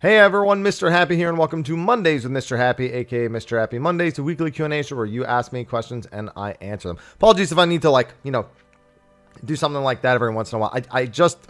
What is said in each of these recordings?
Hey everyone, Mr. Happy here, and welcome to Mondays with Mr. Happy, aka Mr. Happy Mondays, a weekly Q&A show where you ask me questions and I answer them. Apologies if I need to, do something like that every once in a while. I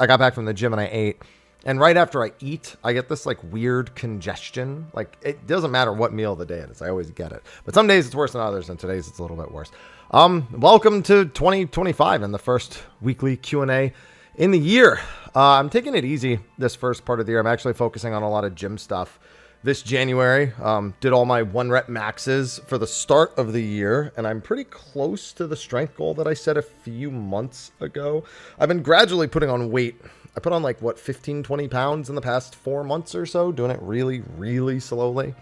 got back from the gym and I ate, and right after I eat, I get this weird congestion. It doesn't matter what meal of the day it is, I always get it. But some days it's worse than others, and today's it's a little bit worse. Welcome to 2025 and the first weekly Q&A in the year. I'm taking it easy this first part of the year. I'm actually focusing on a lot of gym stuff this January. Did all my 1-rep maxes for the start of the year, and I'm pretty close to the strength goal that I set a few months ago. I've been gradually putting on weight. I put on 15, 20 pounds in the past 4 months or so, doing it really, really slowly.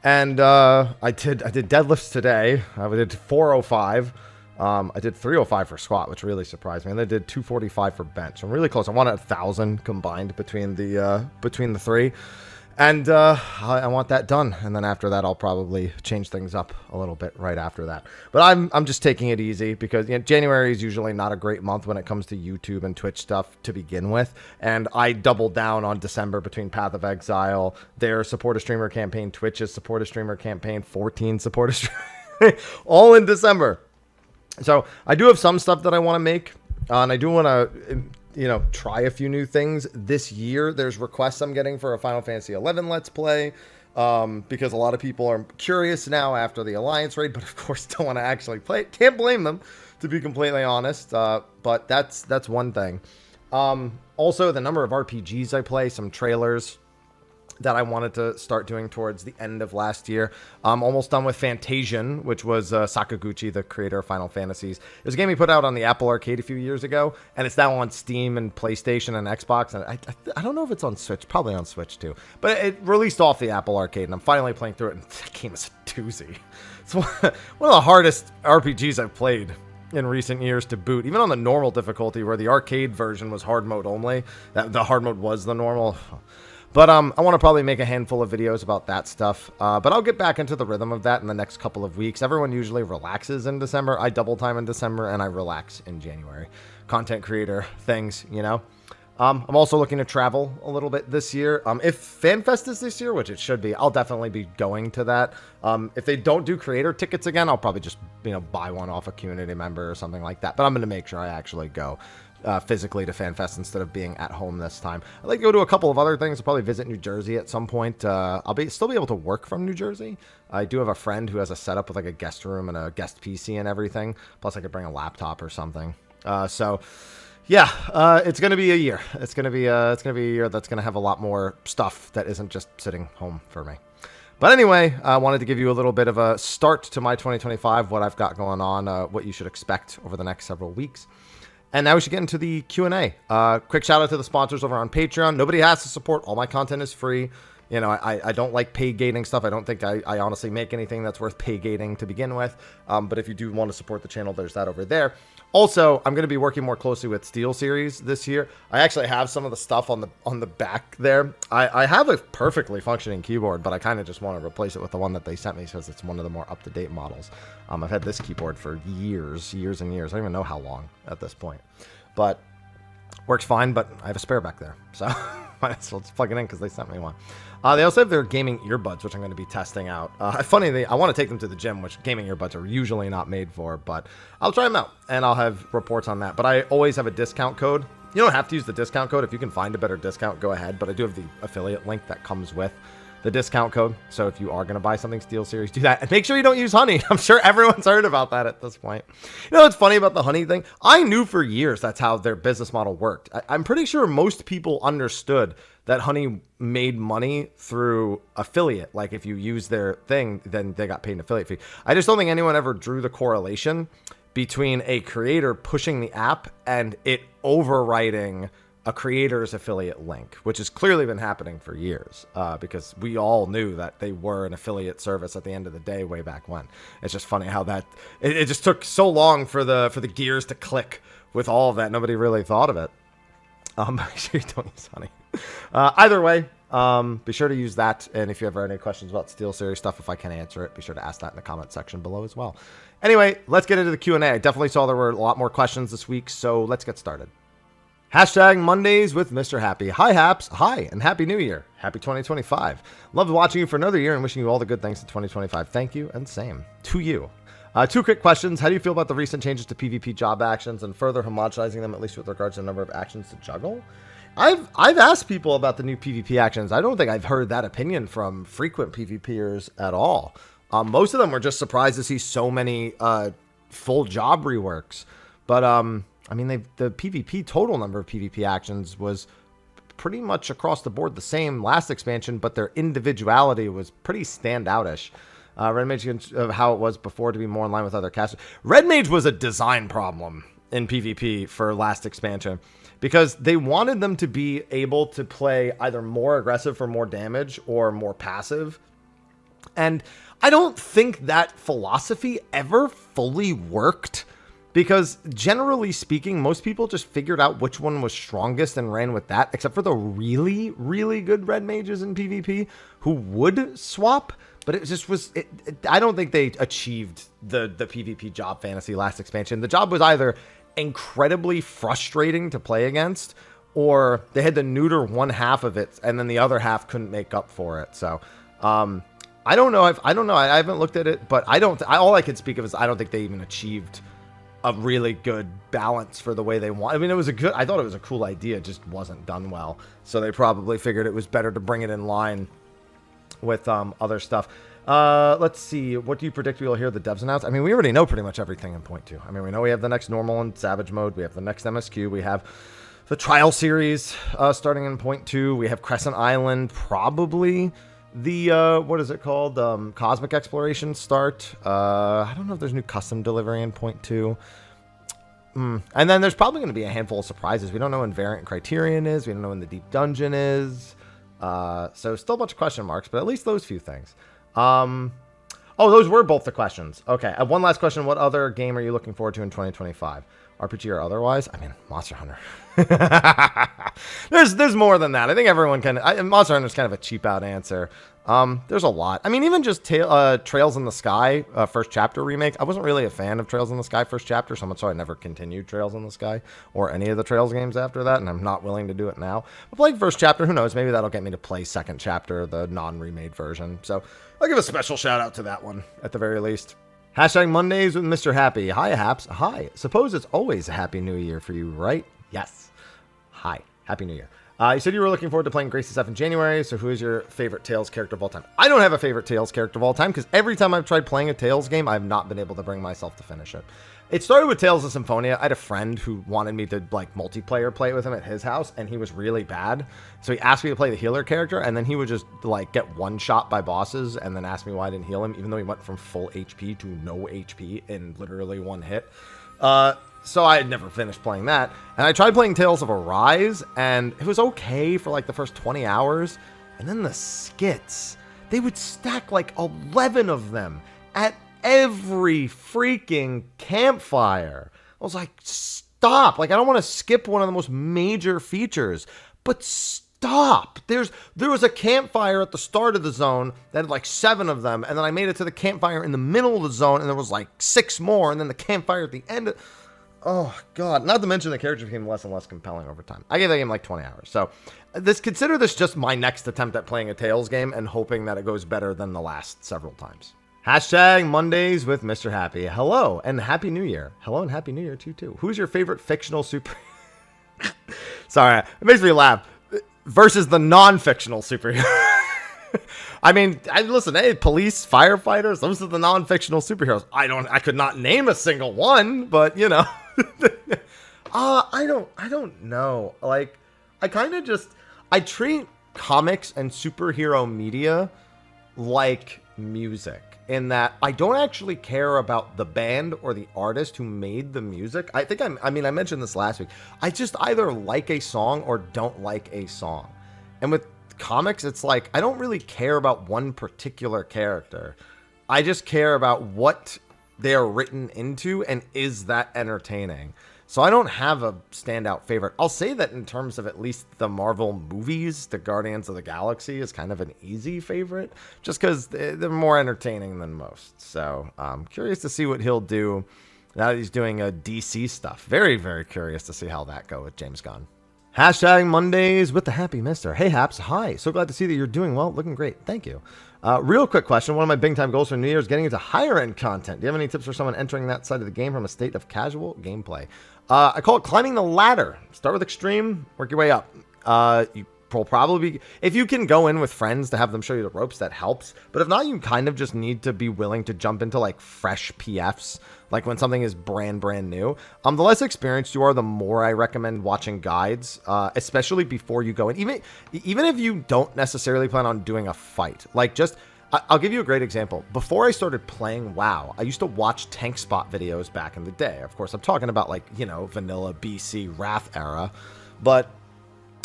And I did deadlifts today. I did 405. I did 305 for squat, which really surprised me, and I did 245 for bench. I'm really close. I want 1,000 combined between the three, and I want that done. And then after that, I'll probably change things up a little bit right after that. But I'm just taking it easy because January is usually not a great month when it comes to YouTube and Twitch stuff to begin with, and I doubled down on December between Path of Exile, their support a streamer campaign, Twitch's support a streamer campaign, 14 support a streamer, all in December. So I do have some stuff that I want to make, and I do want to, try a few new things this year. There's requests I'm getting for a Final Fantasy 11 Let's Play, because a lot of people are curious now after the Alliance raid, but of course don't want to actually play it. Can't blame them, to be completely honest. But that's one thing. Also, the number of RPGs I play, some trailers that I wanted to start doing towards the end of last year. I'm almost done with Fantasian, which was Sakaguchi, the creator of Final Fantasies. It was a game he put out on the Apple Arcade a few years ago, and it's now on Steam and PlayStation and Xbox. And I don't know if it's on Switch, probably on Switch too. But it released off the Apple Arcade, and I'm finally playing through it, and that game is a doozy. It's one of the hardest RPGs I've played in recent years to boot, even on the normal difficulty, where the arcade version was hard mode only. The hard mode was the normal. But I want to probably make a handful of videos about that stuff. But I'll get back into the rhythm of that in the next couple of weeks. Everyone usually relaxes in December. I double time in December, and I relax in January. Content creator things, I'm also looking to travel a little bit this year. If FanFest is this year, which it should be, I'll definitely be going to that. If they don't do creator tickets again, I'll probably just, buy one off a community member or something like that. But I'm going to make sure I actually go physically to FanFest instead of being at home this time. I'd like to go to a couple of other things. I'll probably visit New Jersey at some point. I'll still be able to work from New Jersey. I do have a friend who has a setup with a guest room and a guest PC and everything. Plus I could bring a laptop or something. It's going to be a year. It's going to be a year that's going to have a lot more stuff that isn't just sitting home for me. But anyway, I wanted to give you a little bit of a start to my 2025, what I've got going on, what you should expect over the next several weeks. And now we should get into the Q&A. Quick shout out to the sponsors over on Patreon. Nobody has to support. All my content is free. I don't like pay gating stuff. I don't think I honestly make anything that's worth pay gating to begin with. But if you do want to support the channel, there's that over there. Also, I'm going to be working more closely with SteelSeries this year. I actually have some of the stuff on the back there. I have a perfectly functioning keyboard, but I kind of just want to replace it with the one that they sent me because it's one of the more up-to-date models. I've had this keyboard for years and years. I don't even know how long at this point. But works fine, but I have a spare back there. So might as well just plug it in because they sent me one. They also have their gaming earbuds, which I'm going to be testing out. Funny, I want to take them to the gym, which gaming earbuds are usually not made for, but I'll try them out, and I'll have reports on that. But I always have a discount code. You don't have to use the discount code. If you can find a better discount, go ahead. But I do have the affiliate link that comes with the discount code. So if you are going to buy something SteelSeries, do that. And make sure you don't use honey. I'm sure everyone's heard about that at this point. What's funny about the honey thing? I knew for years that's how their business model worked. I'm pretty sure most people understood that honey made money through affiliate. Like if you use their thing, then they got paid an affiliate fee. I just don't think anyone ever drew the correlation between a creator pushing the app and it overwriting a creator's affiliate link, which has clearly been happening for years, because we all knew that they were an affiliate service at the end of the day way back when. It's just funny how that it just took so long for the gears to click with all of that. Nobody really thought of it. Make sure you don't use honey. Either way, be sure to use that. And if you ever have any questions about SteelSeries stuff, if I can answer it, be sure to ask that in the comment section below as well. Anyway, let's get into the Q&A. I definitely saw there were a lot more questions this week, so let's get started. Hashtag Mondays with Mr. Happy. Hi, Haps. Hi, and Happy New Year. Happy 2025. Loved watching you for another year and wishing you all the good things in 2025. Thank you, and same to you. Two quick questions. How do you feel about the recent changes to PvP job actions and further homogenizing them, at least with regards to the number of actions to juggle? I've asked people about the new PvP actions. I don't think I've heard that opinion from frequent PvPers at all. Most of them were just surprised to see so many full job reworks. But I mean, the PvP total number of PvP actions was pretty much across the board the same last expansion, but their individuality was pretty standoutish. Red Mage of how it was before to be more in line with other casters. Red Mage was a design problem in PvP for last expansion because they wanted them to be able to play either more aggressive for more damage or more passive. And I don't think that philosophy ever fully worked. Because generally speaking, most people just figured out which one was strongest and ran with that, except for the really, really good red mages in PvP who would swap. But it just was, I don't think they achieved the PvP job fantasy last expansion. The job was either incredibly frustrating to play against, or they had to neuter one half of it, and then the other half couldn't make up for it. So, I don't know. I haven't looked at it, but all I can speak of is I don't think they even achieved a really good balance for the way they want. I mean, I thought it was a cool idea, it just wasn't done well. So they probably figured it was better to bring it in line with other stuff. Let's see. What do you predict we'll hear the devs announce? I mean, we already know pretty much everything in 0.2. I mean, we know we have the next normal and savage mode. We have the next MSQ. We have the trial series starting in 0.2. We have Crescent Island, probably the what is it called, cosmic exploration start. I don't know if there's new custom delivery in 0.2. And then there's probably going to be a handful of surprises. We don't know when variant criterion is. We don't know when the deep dungeon is. So still a bunch of question marks, but at least those few things. Oh, those were both the questions. Okay, one last question. What other game are you looking forward to in 2025? RPG or otherwise? I mean, Monster Hunter. There's more than that. I think everyone can. Monster Hunter is kind of a cheap out answer. There's a lot. I mean, even just Trails in the Sky first chapter remake. I wasn't really a fan of Trails in the Sky first chapter, so I never continued Trails in the Sky or any of the Trails games after that, and I'm not willing to do it now. But playing first chapter, who knows? Maybe that'll get me to play second chapter, the non-remade version. So I'll give a special shout out to that one at the very least. Hashtag Mondays with Mr. Happy. Hi, Haps. Hi. Suppose it's always a Happy New Year for you, right? Yes. Hi. Happy New Year. You said you were looking forward to playing Grace SF in January, so who is your favorite Tales character of all time? I don't have a favorite Tales character of all time, because every time I've tried playing a Tales game, I've not been able to bring myself to finish it. It started with Tales of Symphonia. I had a friend who wanted me to, multiplayer play with him at his house, and he was really bad. So he asked me to play the healer character, and then he would just, get one shot by bosses, and then ask me why I didn't heal him, even though he went from full HP to no HP in literally one hit. So I had never finished playing that. And I tried playing Tales of Arise, and it was okay for the first 20 hours. And then the skits, they would stack 11 of them at every freaking campfire. I was like, stop. I don't want to skip one of the most major features, but stop. There was a campfire at the start of the zone that had 7 of them. And then I made it to the campfire in the middle of the zone, and there was 6 more. And then the campfire at the end. Oh, God. Not to mention the characters became less and less compelling over time. I gave that game 20 hours. So consider this just my next attempt at playing a Tales game and hoping that it goes better than the last several times. Hashtag Mondays with Mr. Happy. Hello and Happy New Year. Hello and Happy New Year to you too. Who's your favorite fictional super... Sorry, it makes me laugh. Versus the non-fictional superhero. I mean, listen, hey, police, firefighters, those are the non-fictional superheroes. I could not name a single one, but I don't know. I treat comics and superhero media like music, in that I don't actually care about the band or the artist who made the music. I mentioned this last week. I just either like a song or don't like a song. And with comics, it's I don't really care about one particular character. I just care about what they're written into and is that entertaining. So I don't have a standout favorite. I'll say that in terms of at least the Marvel movies, the Guardians of the Galaxy is kind of an easy favorite, just because they're more entertaining than most. So I'm curious to see what he'll do now that he's doing DC stuff. Very, very curious to see how that goes with James Gunn. Hashtag Mondays with the Happy Mister. Hey, Haps. Hi. So glad to see that you're doing well. Looking great. Thank you. Real quick question. One of my big time goals for New Year is getting into higher end content. Do you have any tips for someone entering that side of the game from a state of casual gameplay? I call it climbing the ladder. Start with extreme, work your way up. You will probably be, if you can go in with friends to have them show you the ropes, that helps. But if not, you kind of just need to be willing to jump into like fresh PFs, like when something is brand new. The less experienced you are, the more I recommend watching guides, especially before you go in. Even if you don't necessarily plan on doing a fight, like just, I'll give you a great example. Before I started playing WoW, I used to watch tank spot videos back in the day. Of course, I'm talking about like, you know, vanilla BC Wrath era, but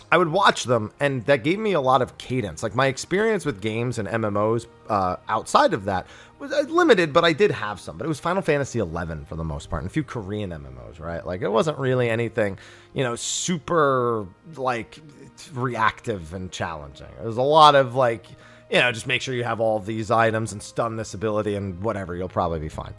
I would watch them, and that gave me a lot of cadence. Like, my experience with games and MMOs outside of that was limited, but I did have some. But it was Final Fantasy 11 for the most part, and a few Korean MMOs, right? Like, it wasn't really anything, you know, super, like, reactive and challenging. It was a lot of, like, you know, just make sure you have all of these items and stun this ability and whatever. You'll probably be fine.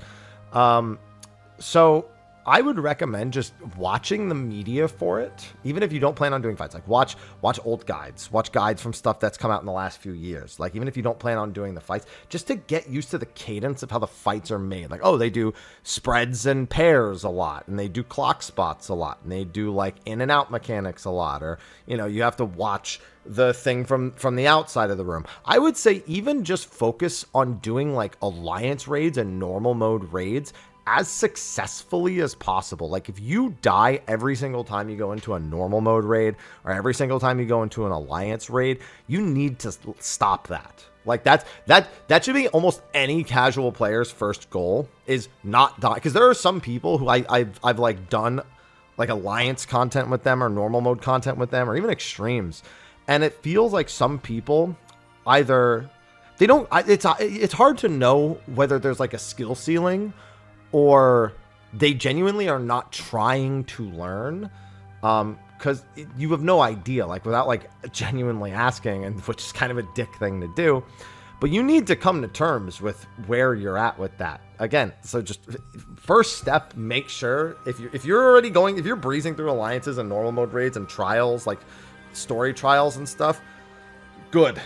So I would recommend just watching the media for it, even if you don't plan on doing fights. Like watch old guides, watch guides from stuff that's come out in the last few years. Like even if you don't plan on doing the fights, just to get used to the cadence of how the fights are made. Like, oh, they do spreads and pairs a lot, and they do clock spots a lot, and they do like in and out mechanics a lot, or, you know, you have to watch the thing from the outside of the room. I would say even just focus on doing like alliance raids and normal mode raids as successfully as possible. Like if you die every single time you go into a normal mode raid or every single time you go into an alliance raid, you need to stop that. Like that should be almost any casual player's first goal, is not die. Because there are some people who I've like done like alliance content with them or normal mode content with them or even extremes, and it feels like some people either they don't. It's hard to know whether there's like a skill ceiling or they genuinely are not trying to learn, because you have no idea, like without like genuinely asking, and which is kind of a dick thing to do. But you need to come to terms with where you're at with that. Again, so just first step, make sure if you're breezing through alliances and normal mode raids and trials, like story trials and stuff, good.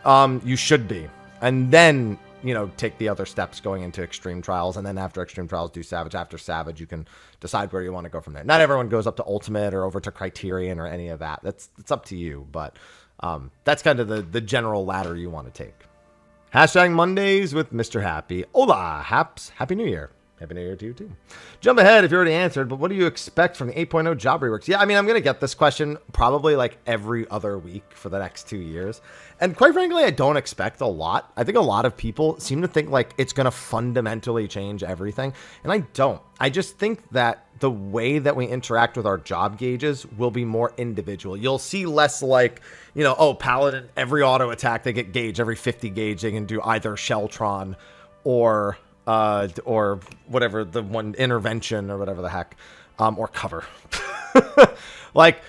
You should be. And then, you know, take the other steps going into extreme trials, and then after extreme trials, do savage. After savage, you can decide where you want to go from there. Not everyone goes up to ultimate or over to criterion or any of that. It's up to you, but that's kind of the general ladder you want to take. Hashtag Mondays with Mr. Happy. Hola, Haps. Happy New Year. Happy New Year to you too. Jump ahead if you already answered, but what do you expect from the 8.0 job reworks? Yeah, I mean, I'm going to get this question probably like every other week for the next 2 years. And quite frankly, I don't expect a lot. I think a lot of people seem to think like it's going to fundamentally change everything. And I don't. I just think that the way that we interact with our job gauges will be more individual. You'll see less like, you know, oh, Paladin, every auto attack they get gauge, every 50 gauge they can do either Sheltron or whatever, the one intervention or whatever the heck, or cover. Like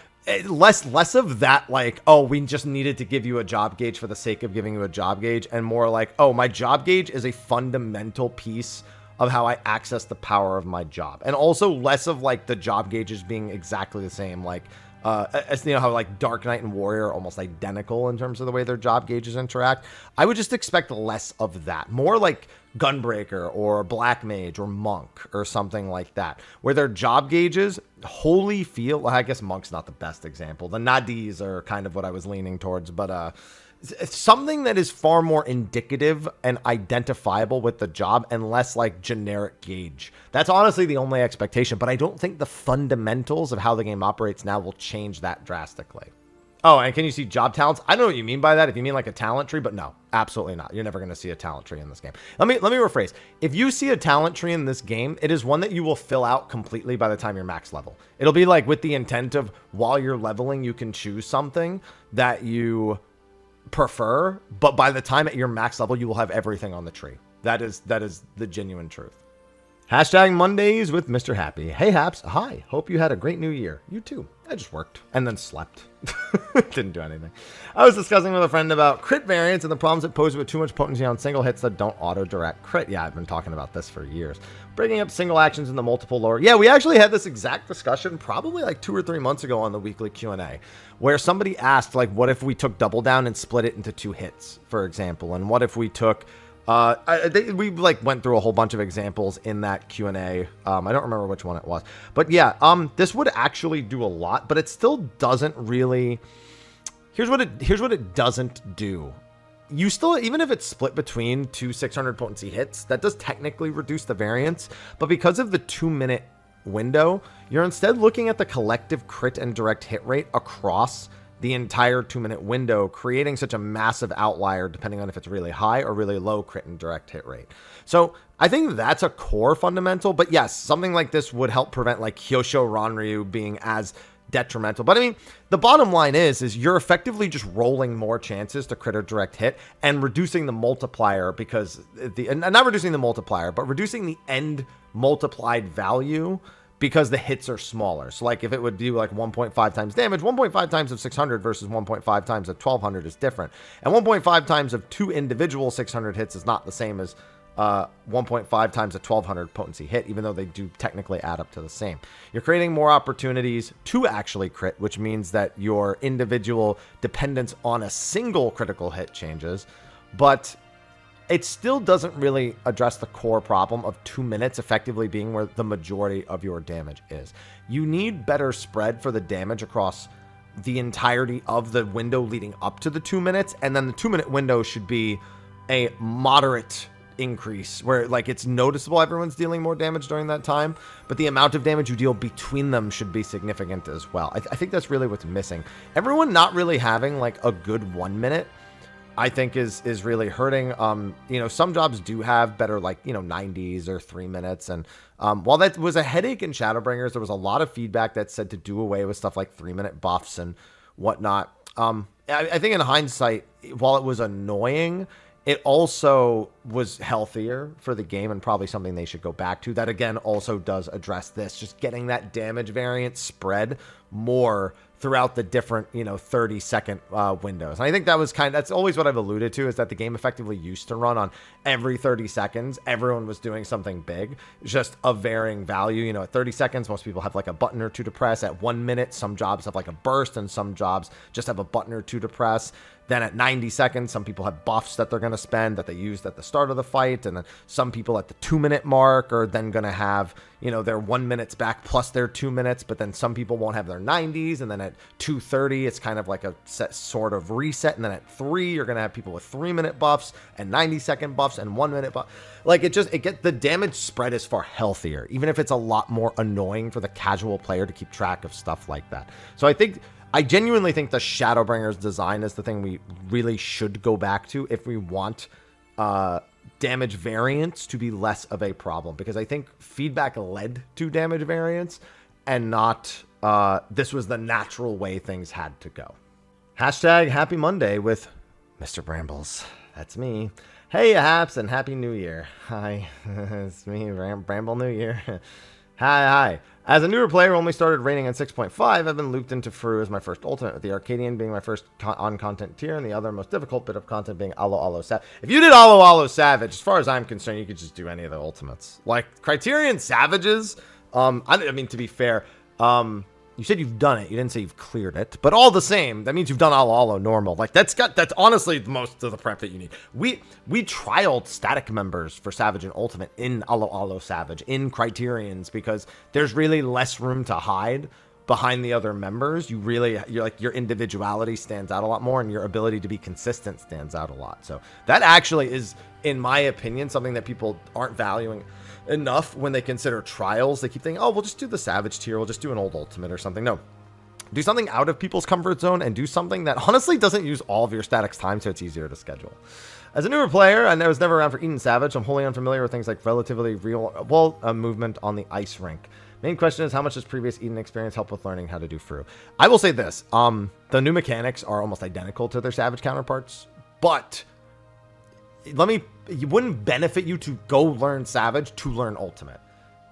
less of that, like, oh, we just needed to give you a job gauge for the sake of giving you a job gauge, and more like, oh, my job gauge is a fundamental piece of how I access the power of my job. And also less of like the job gauges being exactly the same, like as you know how like Dark Knight and Warrior are almost identical in terms of the way their job gauges interact. I would just expect less of that, more like Gunbreaker or Black Mage or Monk or something like that, where their job gauges wholly feel, well, I guess Monk's not the best example. The Nadis are kind of what I was leaning towards, but something that is far more indicative and identifiable with the job and less like generic gauge. That's honestly the only expectation, but I don't think the fundamentals of how the game operates now will change that drastically. Oh, and can you see job talents? I don't know what you mean by that. If you mean like a talent tree, but no, absolutely not. You're never going to see a talent tree in this game. Let me rephrase. If you see a talent tree in this game, it is one that you will fill out completely by the time you're max level. It'll be like with the intent of while you're leveling, you can choose something that you prefer, but by the time at your max level, you will have everything on the tree. That is the genuine truth. Hashtag Mondays with Mr. Happy. Hey, Haps. Hi. Hope you had a great new year. You too. I just worked and then slept. Didn't do anything. I was discussing with a friend about crit variance and the problems it poses with too much potency on single hits that don't auto-direct crit. Yeah, I've been talking about this for years. Bringing up single actions in the multiple lower. Yeah, we actually had this exact discussion probably like 2 or 3 months ago on the weekly Q&A, where somebody asked, like, what if we took double down and split it into 2 hits, for example? And what if we took... we like went through a whole bunch of examples in that Q&A. I don't remember which one it was, but yeah, this would actually do a lot, but it still doesn't really. Here's what it doesn't do. You still, even if it's split between 2 600 potency hits, that does technically reduce the variance, but because of the 2-minute window, you're instead looking at the collective crit and direct hit rate across the entire 2-minute window, creating such a massive outlier depending on if it's really high or really low crit and direct hit rate. So I think that's a core fundamental, but yes, something like this would help prevent like Hyosho Ranryu being as detrimental. But I mean, the bottom line is you're effectively just rolling more chances to crit or direct hit and reducing the multiplier, because not reducing the multiplier, but reducing the end multiplied value, because the hits are smaller. So like if it would do like 1.5 times damage, 1.5 times of 600 versus 1.5 times of 1200 is different. And 1.5 times of 2 individual 600 hits is not the same as 1.5 times a 1200 potency hit, even though they do technically add up to the same. You're creating more opportunities to actually crit, which means that your individual dependence on a single critical hit changes, but it still doesn't really address the core problem of 2 minutes effectively being where the majority of your damage is. You need better spread for the damage across the entirety of the window leading up to the 2 minutes, and then the 2-minute window should be a moderate increase where like it's noticeable everyone's dealing more damage during that time, but the amount of damage you deal between them should be significant as well. I think that's really what's missing. Everyone not really having like a good 1 minute, I think is really hurting. You know, some jobs do have better, like, you know, 90s or 3 minutes. And while that was a headache in Shadowbringers, there was a lot of feedback that said to do away with stuff like 3-minute buffs and whatnot. I think in hindsight, while it was annoying, it also was healthier for the game and probably something they should go back to. That again also does address this, just getting that damage variance spread more throughout the different, you know, 30-second windows. And I think that was that's always what I've alluded to, is that the game effectively used to run on every 30 seconds. Everyone was doing something big, just a varying value. You know, at 30 seconds, most people have like a button or 2 to press. At 1 minute, some jobs have like a burst and some jobs just have a button or 2 to press. Then at 90 seconds, some people have buffs that they're going to spend that they used at the start of the fight. And then some people at the 2-minute mark are then going to have, you know, their 1 minute's back plus their 2 minutes. But then some people won't have their 90s. And then at 2:30, it's kind of like a set sort of reset. And then at 3, you're going to have people with 3-minute buffs and 90-second buffs and 1-minute buff. Like the damage spread is far healthier, even if it's a lot more annoying for the casual player to keep track of stuff like that. So I genuinely think the Shadowbringers design is the thing we really should go back to if we want damage variance to be less of a problem, because I think feedback led to damage variance and not this was the natural way things had to go. Hashtag Happy Monday with Mr. Brambles. That's me. Hey, Haps, and Happy New Year. Hi, it's me, Bramble New Year. Hi. As a newer player, only started rating on 6.5. I've been looped into Fru as my first ultimate, with the Arcadian being my first on-content tier, and the other most difficult bit of content being Alo Savage. If you did Alo Savage, as far as I'm concerned, you could just do any of the ultimates. Like, Criterion Savages, I mean, to be fair, you said you've done it. You didn't say you've cleared it. But all the same, that means you've done Alo normal. Like, that's honestly most of the prep that you need. We trialed static members for Savage and Ultimate in Alo Savage, in Criterions, because there's really less room to hide behind the other members. You're like, your individuality stands out a lot more, and your ability to be consistent stands out a lot. So that actually is, in my opinion, something that people aren't valuing enough when they consider trials. They keep thinking, oh, we'll just do the Savage tier, we'll just do an old ultimate or something. No, do something out of people's comfort zone, and do something that honestly doesn't use all of your statics time, so it's easier to schedule. As a newer player, I was never around for Eden Savage, so I'm wholly unfamiliar with things like relatively real movement on the ice rink. Main question is, how much does previous Eden experience help with learning how to do Fru? I will say this, the new mechanics are almost identical to their Savage counterparts, but it wouldn't benefit you to go learn Savage to learn Ultimate.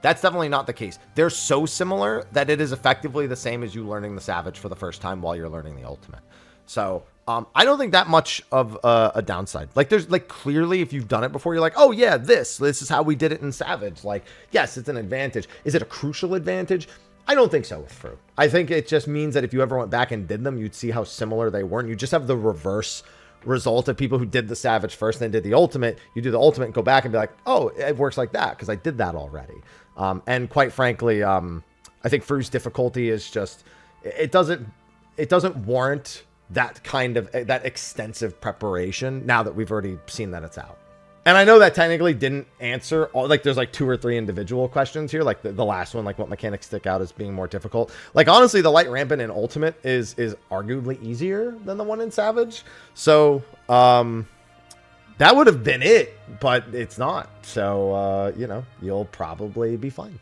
That's definitely not the case. They're so similar that it is effectively the same as you learning the Savage for the first time while you're learning the Ultimate. So I don't think that much of a downside. Like, there's like, clearly, if you've done it before, you're like, oh yeah, this is how we did it in Savage. Like, yes, it's an advantage. Is it a crucial advantage? I don't think so with Fruit. I think it just means that if you ever went back and did them, you'd see how similar they were. And you just have the reverse result of people who did the Savage first and then did the Ultimate. You do the Ultimate and go back and be like, oh, it works like that because I did that already. And quite frankly, I think Fruit's difficulty is just, it doesn't warrant that kind of, that extensive preparation now that we've already seen that it's out. And I know that technically didn't answer all, like, there's like 2 or 3 individual questions here. Like the last one, like what mechanics stick out as being more difficult. Like, honestly, the Light Rampant in Ultimate is arguably easier than the one in Savage. So, that would have been it, but it's not. So, you know, you'll probably be fine.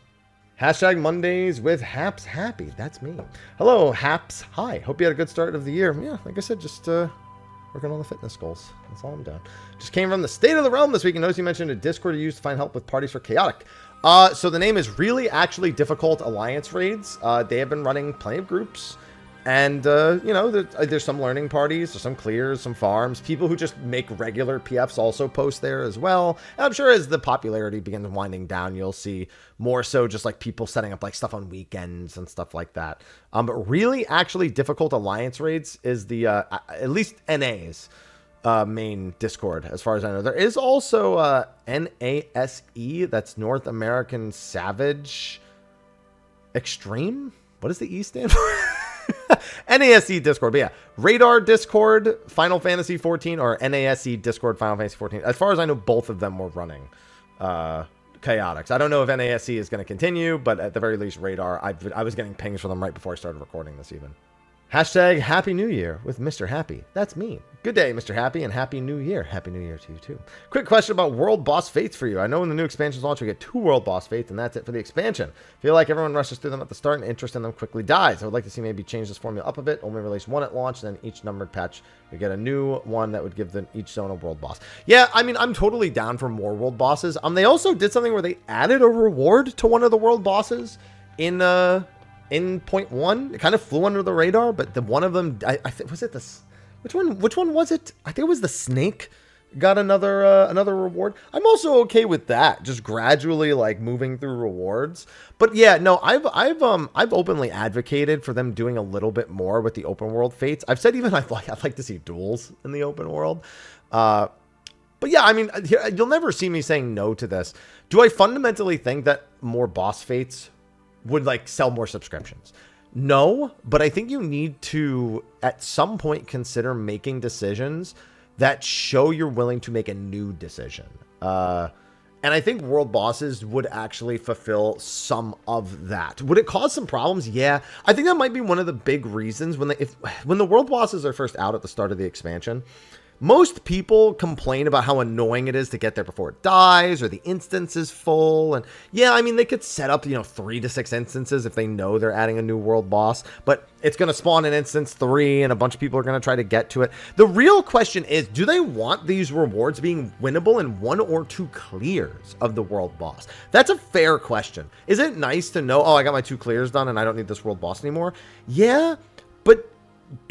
Hashtag Mondays with Haps Happy. That's me. Hello, Haps. Hi. Hope you had a good start of the year. Yeah, like I said, just working on the fitness goals. That's all I'm doing. Just came from the State of the Realm this week and noticed you mentioned a Discord you used to find help with parties for Chaotic. So the name is Really Actually Difficult Alliance Raids. They have been running plenty of groups. And, you know, there's some learning parties, there's some clears, some farms. People who just make regular PFs also post there as well. And I'm sure as the popularity begins winding down, you'll see more so just like people setting up like stuff on weekends and stuff like that. But Really Actually Difficult Alliance Raids is the, at least NA's main Discord, as far as I know. There is also NASE, that's North American Savage Extreme. What does the E stand for? NASE Discord, but yeah, Radar Discord, Final Fantasy 14, or NASE Discord, Final Fantasy 14. As far as I know, both of them were running Chaotix. I don't know if NASE is going to continue, but at the very least, Radar, I was getting pings from them right before I started recording this even. Hashtag Happy New Year with Mr. Happy. That's me. Good day, Mr. Happy, and Happy New Year. Happy New Year to you, too. Quick question about World Boss Fates for you. I know when the new expansions launch, we get 2 World Boss Fates, and that's it for the expansion. Feel like everyone rushes through them at the start, and interest in them quickly dies. I would like to see maybe change this formula up a bit. Only release 1 at launch, and then each numbered patch, we get a new one that would give them each zone a World Boss. Yeah, I mean, I'm totally down for more World Bosses. They also did something where they added a reward to one of the World Bosses in 0.1. It kind of flew under the radar, but the one of them, I think, was it this? Which one was it? I think it was the snake got another reward. I'm also okay with that, just gradually like moving through rewards. But yeah, no, I've openly advocated for them doing a little bit more with the open world fates. I've said even I'd like to see duels in the open world. But yeah, I mean, you'll never see me saying no to this. Do I fundamentally think that more boss fates would like sell more subscriptions? No, but I think you need to at some point consider making decisions that show you're willing to make a new decision. And I think world bosses would actually fulfill some of that. Would it cause some problems? Yeah, I think that might be one of the big reasons when the world bosses are first out at the start of the expansion. Most people complain about how annoying it is to get there before it dies or the instance is full. And yeah, I mean, they could set up, 3 to 6 instances if they know they're adding a new world boss, but it's going to spawn in instance 3 and a bunch of people are going to try to get to it. The real question is, do they want these rewards being winnable in 1 or 2 clears of the world boss? That's a fair question. Is it nice to know, oh, I got my 2 clears done and I don't need this world boss anymore? Yeah, but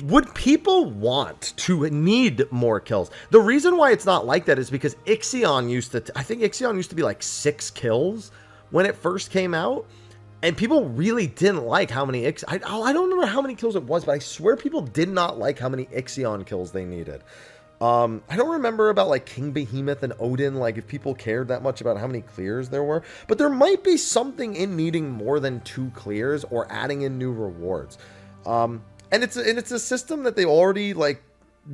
would people want to need more kills? The reason why it's not like that is because Ixion used to, I think Ixion used to be like 6 kills when it first came out. And people really didn't like how many I don't remember how many kills it was, but I swear people did not like how many Ixion kills they needed. I don't remember about like King Behemoth and Odin, like if people cared that much about how many clears there were, but there might be something in needing more than 2 clears or adding in new rewards. And it's a system that they already like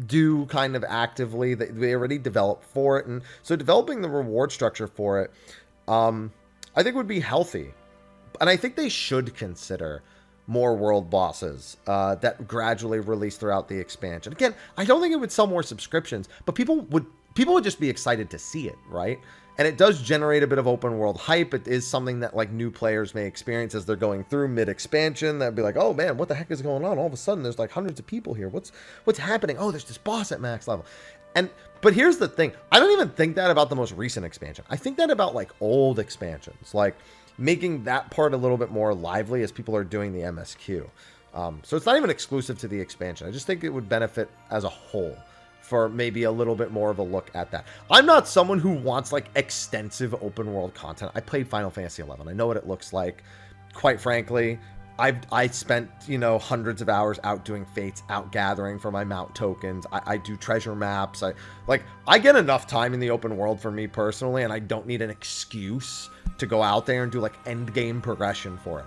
do kind of actively. They already developed for it, and so developing the reward structure for it, I think would be healthy. And I think they should consider more world bosses that gradually release throughout the expansion. Again, I don't think it would sell more subscriptions, but people would just be excited to see it, right? And it does generate a bit of open world hype. It is something that like new players may experience as they're going through mid expansion. That'd be like, oh man, what the heck is going on? All of a sudden there's like hundreds of people here. What's happening? Oh, there's this boss at max level. But here's the thing. I don't even think that about the most recent expansion. I think that about like old expansions. Like, making that part a little bit more lively as people are doing the MSQ. So it's not even exclusive to the expansion. I just think it would benefit as a whole for maybe a little bit more of a look at that. I'm not someone who wants like extensive open world content. I played Final Fantasy 11. I know what it looks like. Quite frankly, I spent, you know, hundreds of hours out doing fates, out gathering for my mount tokens. I do treasure maps. I get enough time in the open world for me personally, and I don't need an excuse to go out there and do like end game progression for it.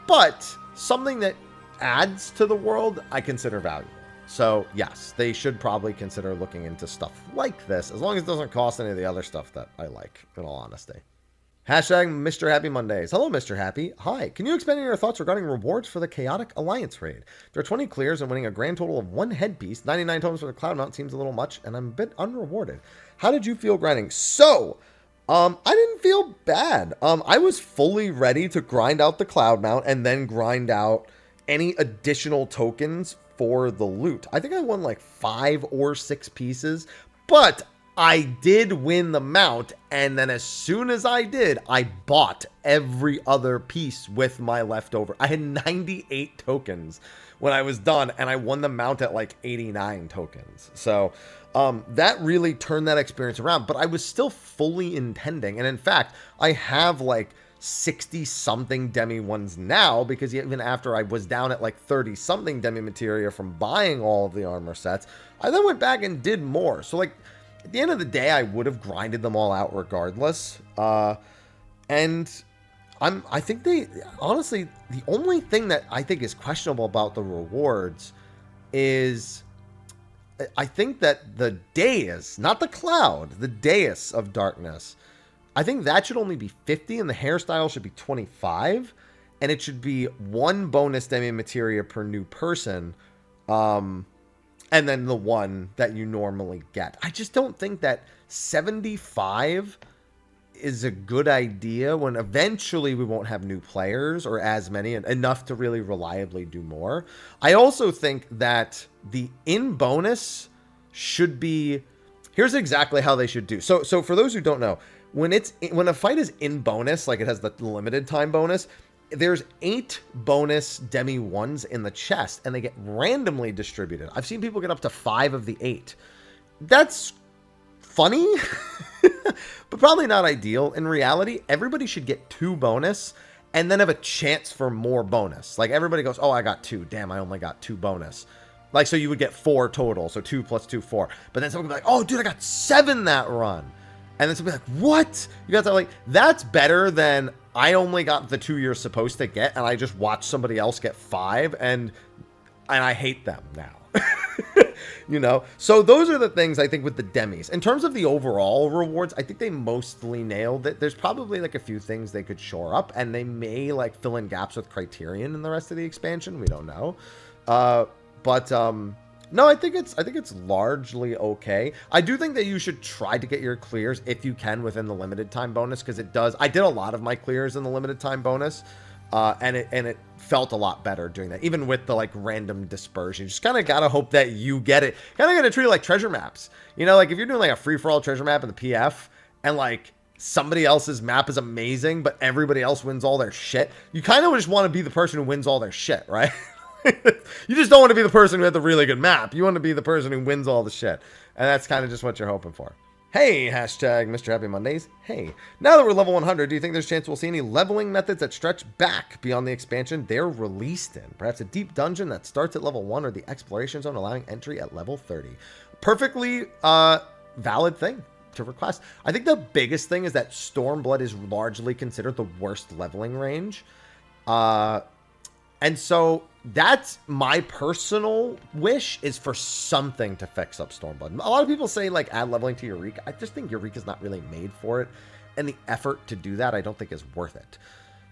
But something that adds to the world, I consider valuable. So yes, they should probably consider looking into stuff like this, as long as it doesn't cost any of the other stuff that I like, in all honesty. Hashtag Mr. Happy Mondays. Hello, Mr. Happy. Hi. Can you expand on your thoughts regarding rewards for the Chaotic Alliance raid? There are 20 clears and winning a grand total of 1 headpiece. 99 tokens for the cloud mount seems a little much, and I'm a bit unrewarded. How did you feel grinding? So, I didn't feel bad. I was fully ready to grind out the cloud mount and then grind out any additional tokens for the loot. I think I won like 5 or 6 pieces, but I did win the mount, and then as soon as I did, I bought every other piece with my leftover. I had 98 tokens when I was done, and I won the mount at like 89 tokens. So that really turned that experience around, but I was still fully intending, and in fact, I have like 60 something demi ones now, because even after I was down at like 30 something demi materia from buying all of the armor sets, I then went back and did more. So like, at the end of the day, I would have grinded them all out regardless. And I think they, honestly, the only thing that I think is questionable about the rewards is, I think that the dais, not the cloud, the dais of darkness, I think that should only be 50 and the hairstyle should be 25. And it should be 1 bonus demi materia per new person. And then the 1 that you normally get. I just don't think that 75 is a good idea when eventually we won't have new players or as many, enough to really reliably do more. I also think that the in bonus should be, here's exactly how they should do. So for those who don't know, when a fight is in bonus, like it has the limited time bonus, there's 8 bonus demi 1s in the chest, and they get randomly distributed. I've seen people get up to 5 of the 8. That's funny, but probably not ideal. In reality, everybody should get 2 bonus and then have a chance for more bonus. Like everybody goes, oh, I got 2. Damn, I only got 2 bonus. Like, so you would get 4 total. So 2 plus 2, 4. But then someone would be like, oh, dude, I got 7 that run. And then someone would be like, what? You got that? Like, that's better than I only got the 2 you're supposed to get, and I just watched somebody else get 5, and I hate them now. You know? So those are the things I think with the demis. In terms of the overall rewards, I think they mostly nailed it. There's probably like a few things they could shore up, and they may like fill in gaps with Criterion in the rest of the expansion. We don't know. No, I think it's largely okay. I do think that you should try to get your clears if you can within the limited time bonus, because it does. I did a lot of my clears in the limited time bonus, and it felt a lot better doing that, even with the like random dispersion. You just kind of gotta hope that you get it. Kind of gotta treat it like treasure maps. You know, like if you're doing like a free for all treasure map in the PF, and like somebody else's map is amazing, but everybody else wins all their shit, you kind of just want to be the person who wins all their shit, right? You just don't want to be the person who had the really good map. You want to be the person who wins all the shit. And that's kind of just what you're hoping for. Hey, hashtag Mr. Happy Mondays. Hey, now that we're level 100, do you think there's a chance we'll see any leveling methods that stretch back beyond the expansion they're released in? Perhaps a deep dungeon that starts at level 1 or the exploration zone allowing entry at level 30. Perfectly valid thing to request. I think the biggest thing is that Stormblood is largely considered the worst leveling range. And so that's my personal wish, is for something to fix up Stormblood. A lot of people say like add leveling to Eureka. I just think Eureka's not really made for it, and the effort to do that I don't think is worth it.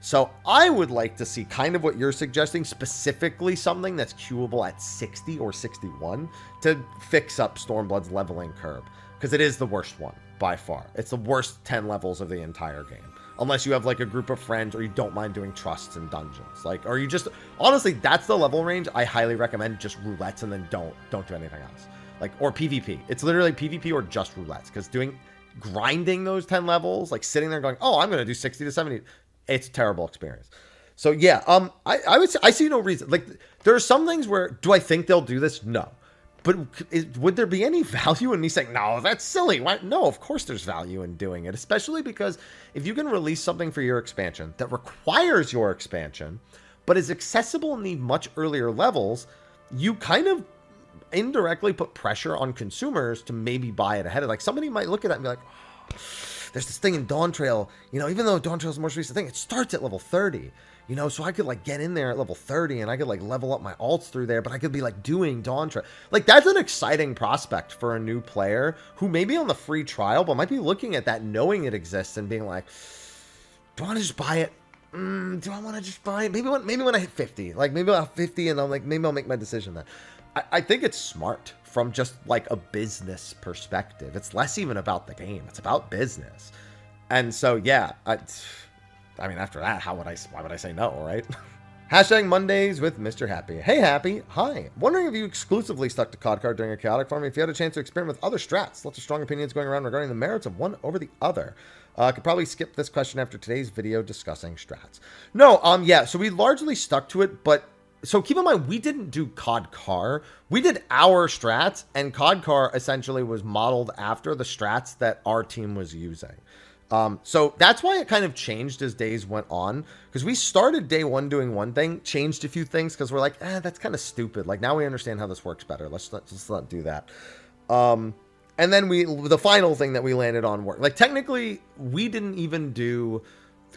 So I would like to see kind of what you're suggesting, specifically something that's queuable at 60 or 61 to fix up Stormblood's leveling curve, because it is the worst one by far. It's the worst 10 levels of the entire game. Unless you have like a group of friends or you don't mind doing trusts and dungeons, like, or you just, honestly, that's the level range I highly recommend. Just roulettes, and then don't do anything else, like, or PvP. It's literally PvP or just roulettes, because grinding those 10 levels, like sitting there going, oh, I'm going to do 60 to 70. it's a terrible experience. So yeah, I would say I see no reason. Like there are some things where do I think they'll do this? No. But would there be any value in me saying, no, that's silly? Why? No, of course there's value in doing it, especially because if you can release something for your expansion that requires your expansion, but is accessible in the much earlier levels, you kind of indirectly put pressure on consumers to maybe buy it ahead of. Like somebody might look at that and be like, oh, there's this thing in Dawn Trail, you know, even though Dawn Trail is the most recent thing, it starts at level 30. You know, so I could like get in there at level 30 and I could like level up my alts through there, but I could be like doing Dawn Trail. Like that's an exciting prospect for a new player who may be on the free trial, but might be looking at that, knowing it exists and being like, do I want to just buy it? Do I want to just buy it? Maybe when I hit 50, like maybe I'll have 50 and I'm like, maybe I'll make my decision then. I think it's smart from just like a business perspective. It's less even about the game. It's about business. And so, yeah, I mean, after that, why would I say no, right? Hashtag Mondays with Mr. Happy. Hey, Happy. Hi. Wondering if you exclusively stuck to COD card during a chaotic farm, if you had a chance to experiment with other strats. Lots of strong opinions going around regarding the merits of one over the other. I could probably skip this question after today's video discussing strats. No, yeah, so we largely stuck to it, but so keep in mind, we didn't do COD car. We did our strats, and COD car essentially was modeled after the strats that our team was using. So that's why it kind of changed as days went on, because we started day one doing one thing, changed a few things because we're like, that's kind of stupid. Like now we understand how this works better. Let's not do that. And then the final thing that we landed on worked. Like technically we didn't even do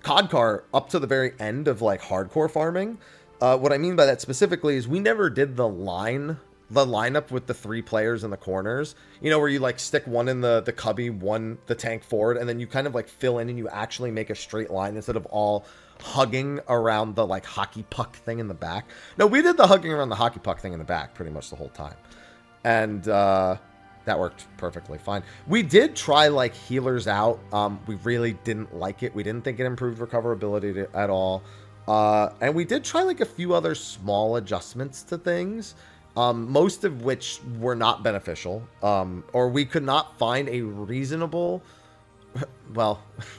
COD car up to the very end of like hardcore farming. What I mean by that specifically is we never did the lineup with the 3 players in the corners, you know, where you like stick one in the cubby, one the tank forward, and then you kind of like fill in and you actually make a straight line instead of all hugging around the like hockey puck thing in the back. No, we did the hugging around the hockey puck thing in the back pretty much the whole time. And that worked perfectly fine. We did try like healers out. We really didn't like it. We didn't think it improved recoverability at all. And we did try like a few other small adjustments to things. Most of which were not beneficial, or we could not find a reasonable,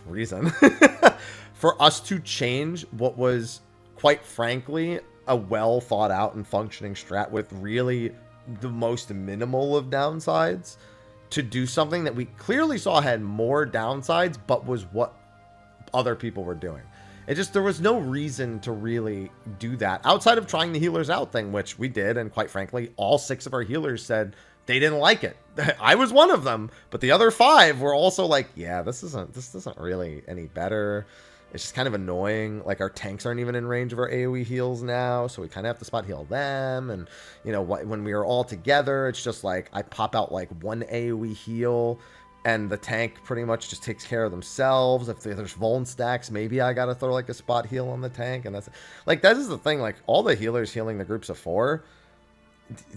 reason for us to change what was, quite frankly, a well thought out and functioning strat with really the most minimal of downsides to do something that we clearly saw had more downsides, but was what other people were doing. There was no reason to really do that outside of trying the healers out thing, which we did. And quite frankly, all 6 of our healers said they didn't like it. I was one of them, but the other 5 were also like, yeah, this isn't really any better. It's just kind of annoying. Like our tanks aren't even in range of our AoE heals now. So we kind of have to spot heal them. And you know, when we are all together, it's just like, I pop out like 1 AoE heal and the tank pretty much just takes care of themselves. If there's vuln stacks, maybe I gotta throw like a spot heal on the tank, and that's like, that is the thing. Like all the healers healing the groups of 4,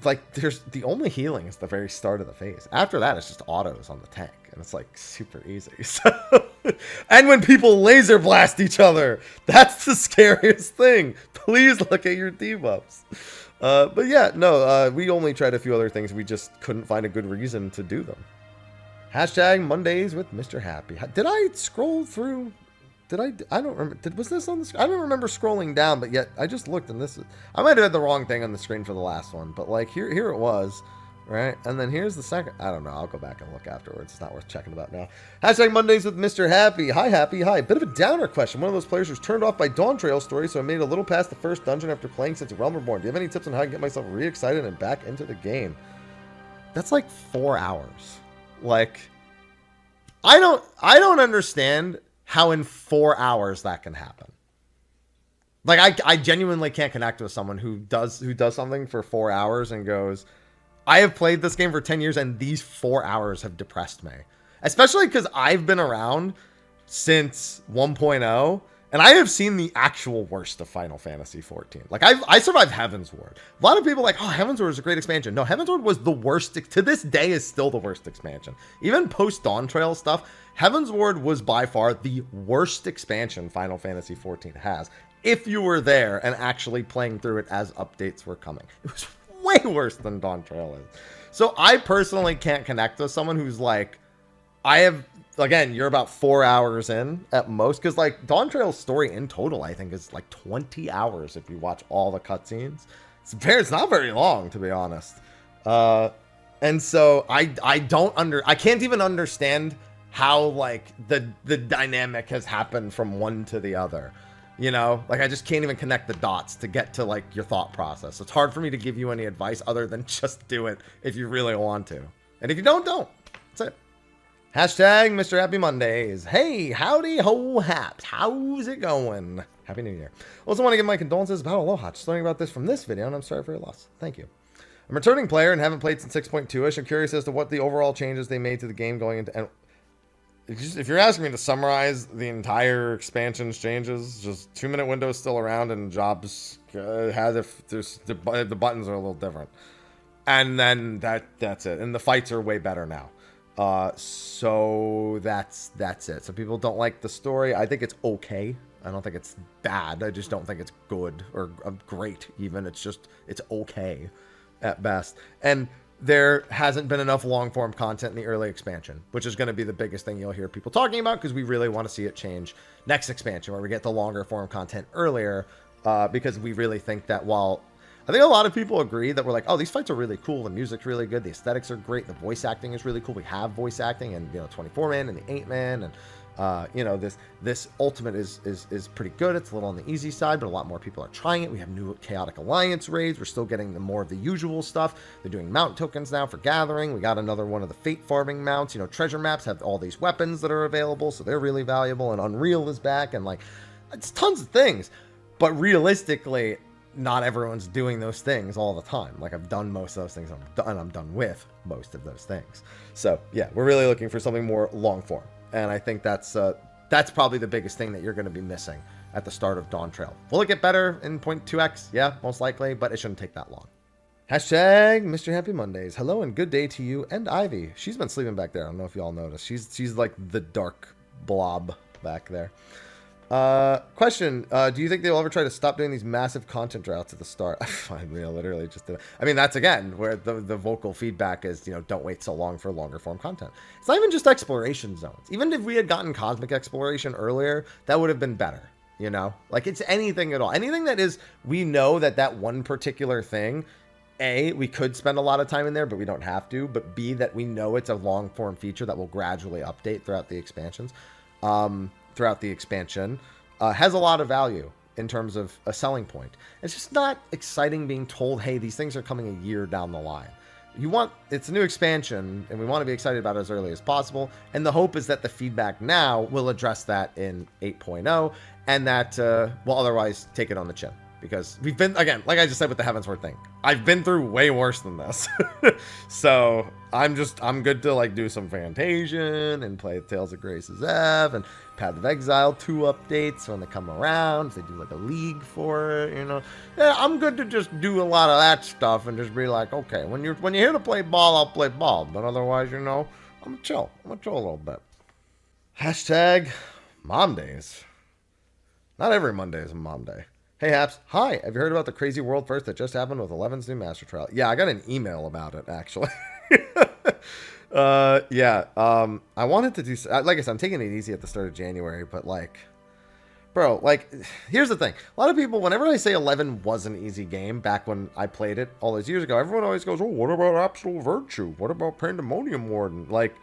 like there's the only healing is the very start of the phase. After that, it's just autos on the tank, and it's like super easy. So, and when people laser blast each other, that's the scariest thing. Please look at your debuffs. But yeah, no, we only tried a few other things. We just couldn't find a good reason to do them. Hashtag Mondays with Mr. Happy. Did I scroll through? I don't remember. Was this on the screen? I don't remember scrolling down, but yet I just looked and I might have had the wrong thing on the screen for the last one, but like here it was, right? And then here's the second. I don't know. I'll go back and look afterwards. It's not worth checking about now. Hashtag Mondays with Mr. Happy. Hi, Happy. Hi. Bit of a downer question. One of those players was turned off by Dawn Trail story, so I made it a little past the first dungeon after playing since Realm Reborn. Do you have any tips on how I can get myself re-excited and back into the game? That's like 4 hours. Like, I don't understand how in 4 hours that can happen. Like, I genuinely can't connect with someone who does something for 4 hours and goes, I have played this game for 10 years and these 4 hours have depressed me. Especially because I've been around since 1.0 and I have seen the actual worst of Final Fantasy XIV. Like, I survived Heaven's Ward. A lot of people are like, oh, Heaven's Ward is a great expansion. No, Heaven's Ward was the worst. To this day is still the worst expansion. Even post Dawn Trail stuff, Heaven's Ward was by far the worst expansion Final Fantasy XIV has. If you were there and actually playing through it as updates were coming. It was way worse than Dawn Trail is. So I personally can't connect with someone who's like, I have again, you're about 4 hours in at most, because like Dawn Trail's story in total, I think, is like 20 hours if you watch all the cutscenes. It's not very long, to be honest. And so I can't even understand how like the dynamic has happened from one to the other. You know, like I just can't even connect the dots to get to like your thought process. So it's hard for me to give you any advice other than just do it if you really want to. And if you don't. That's it. Hashtag Mr. Happy Mondays. Hey, howdy ho haps. How's it going? Happy New Year. Also want to give my condolences about Aloha. Just learning about this from this video, and I'm sorry for your loss. Thank you. I'm a returning player and haven't played since 6.2ish. I'm curious as to what the overall changes they made to the game going into... And if you're asking me to summarize the entire expansion's changes, just 2-minute window still around, and jobs the buttons are a little different, and then that's it. And the fights are way better now. So that's it. So people don't like the story. I think it's okay. I don't think it's bad. I just don't think it's good or great even. It's okay at best. And there hasn't been enough long-form content in the early expansion, which is going to be the biggest thing you'll hear people talking about, because we really want to see it change next expansion, where we get the longer-form content earlier, because we really think that while... I think a lot of people agree that we're like, oh, these fights are really cool, the music's really good, the aesthetics are great, the voice acting is really cool. We have voice acting and, 24-man and the 8-man, and this Ultimate is pretty good. It's a little on the easy side, but a lot more people are trying it. We have new Chaotic Alliance raids. We're still getting more of the usual stuff. They're doing mount tokens now for gathering. We got another one of the fate farming mounts. Treasure maps have all these weapons that are available, so they're really valuable. And Unreal is back, and like, it's tons of things. But realistically, not everyone's doing those things all the time. Like, I've done most of those things, and I'm done with most of those things. So yeah, we're really looking for something more long form. And I think that's probably the biggest thing that you're going to be missing at the start of Dawn Trail. Will it get better in 0.2x? Yeah, most likely, but it shouldn't take that long. Hashtag Mr. Happy Mondays. Hello and good day to you and Ivy. She's been sleeping back there. I don't know if y'all noticed. She's like the dark blob back there. Question, do you think they'll ever try to stop doing these massive content droughts at the start? I literally just did it. I mean, that's again where the vocal feedback is, don't wait so long for longer form content. It's not even just exploration zones. Even if we had gotten cosmic exploration earlier, that would have been better. Like, it's anything at all. Anything that is, we know that one particular thing, A, we could spend a lot of time in there, but we don't have to. But B, that we know it's a long form feature that will gradually update throughout the expansions. Throughout the expansion, has a lot of value in terms of a selling point. It's just not exciting being told, hey, these things are coming a year down the line. It's a new expansion, and we want to be excited about it as early as possible. And the hope is that the feedback now will address that in 8.0, and that will otherwise take it on the chin. Because we've been, again, like I just said with the Heavensward thing, I've been through way worse than this. So I'm good to like do some Fantasian and play Tales of Grace's F and Path of Exile 2 updates when they come around. If they do like a league for it, Yeah, I'm good to just do a lot of that stuff and just be like, okay, when you're here to play ball, I'll play ball. But otherwise, I'm gonna chill. I'm gonna chill a little bit. Hashtag Mom Days. Not every Monday is a Mom Day. Hey, Haps. Hi. Have you heard about the crazy world first that just happened with 11's new Master Trial? Yeah, I got an email about it, actually. I wanted to do... Like I said, I'm taking it easy at the start of January, but like... Bro, like, here's the thing. A lot of people, whenever I say 11 was an easy game, back when I played it all those years ago, everyone always goes, oh, what about Absolute Virtue? What about Pandemonium Warden? Like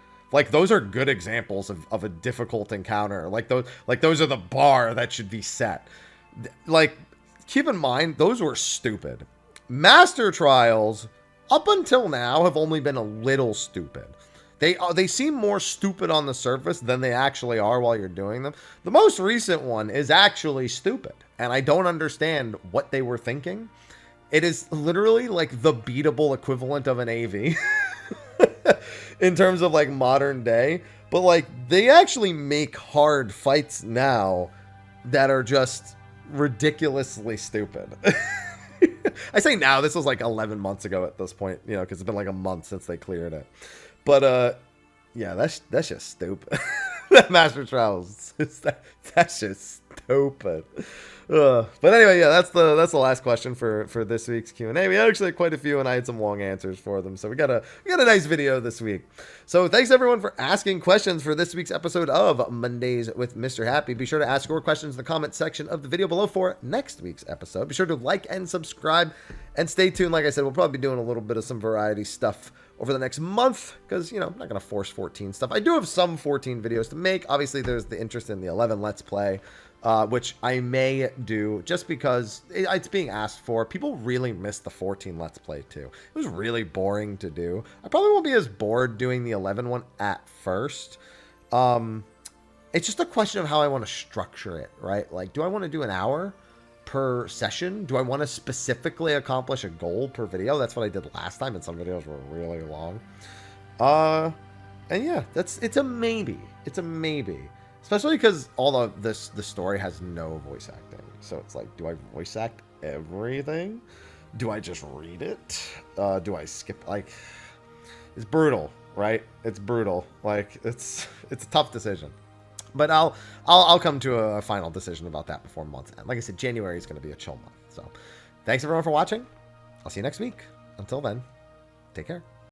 those are good examples of a difficult encounter. Like those are the bar that should be set. Like, keep in mind, those were stupid. Master Trials, up until now, have only been a little stupid. They seem more stupid on the surface than they actually are while you're doing them. The most recent one is actually stupid, and I don't understand what they were thinking. It is literally like the beatable equivalent of an AV in terms of like modern day, but like they actually make hard fights now that are just ridiculously stupid. I say now, this was like 11 months ago at this point, because it's been like a month since they cleared it. But yeah, that's just stupid. That Master Trials, that's just stupid. But anyway, yeah, that's the last question for this week's Q&A. We actually had quite a few, and I had some long answers for them, so we got a nice video this week. So thanks everyone for asking questions for this week's episode of Mondays with Mr. Happy. Be sure to ask your questions in the comment section of the video below for next week's episode. Be sure to like and subscribe, and stay tuned. Like I said, we'll probably be doing a little bit of some variety stuff over the next month, because, you know, I'm not going to force 14 stuff. I do have some 14 videos to make. Obviously, there's the interest in the 11 Let's Play, which I may do just because it's being asked for. People really miss the 14 Let's Play, too. It was really boring to do. I probably won't be as bored doing the 11 one at first. It's just a question of how I want to structure it, right? Like, do I want to do an hour per session? Do I want to specifically accomplish a goal per video? That's what I did last time, and some videos were really long. And yeah, it's a maybe. It's a maybe, especially because the story has no voice acting. So it's like, do I voice act everything? Do I just read it? Do I skip? Like, it's brutal, right? It's brutal. Like, it's a tough decision. But I'll come to a final decision about that before month's end. Like I said, January is going to be a chill month. So thanks everyone for watching. I'll see you next week. Until then, take care.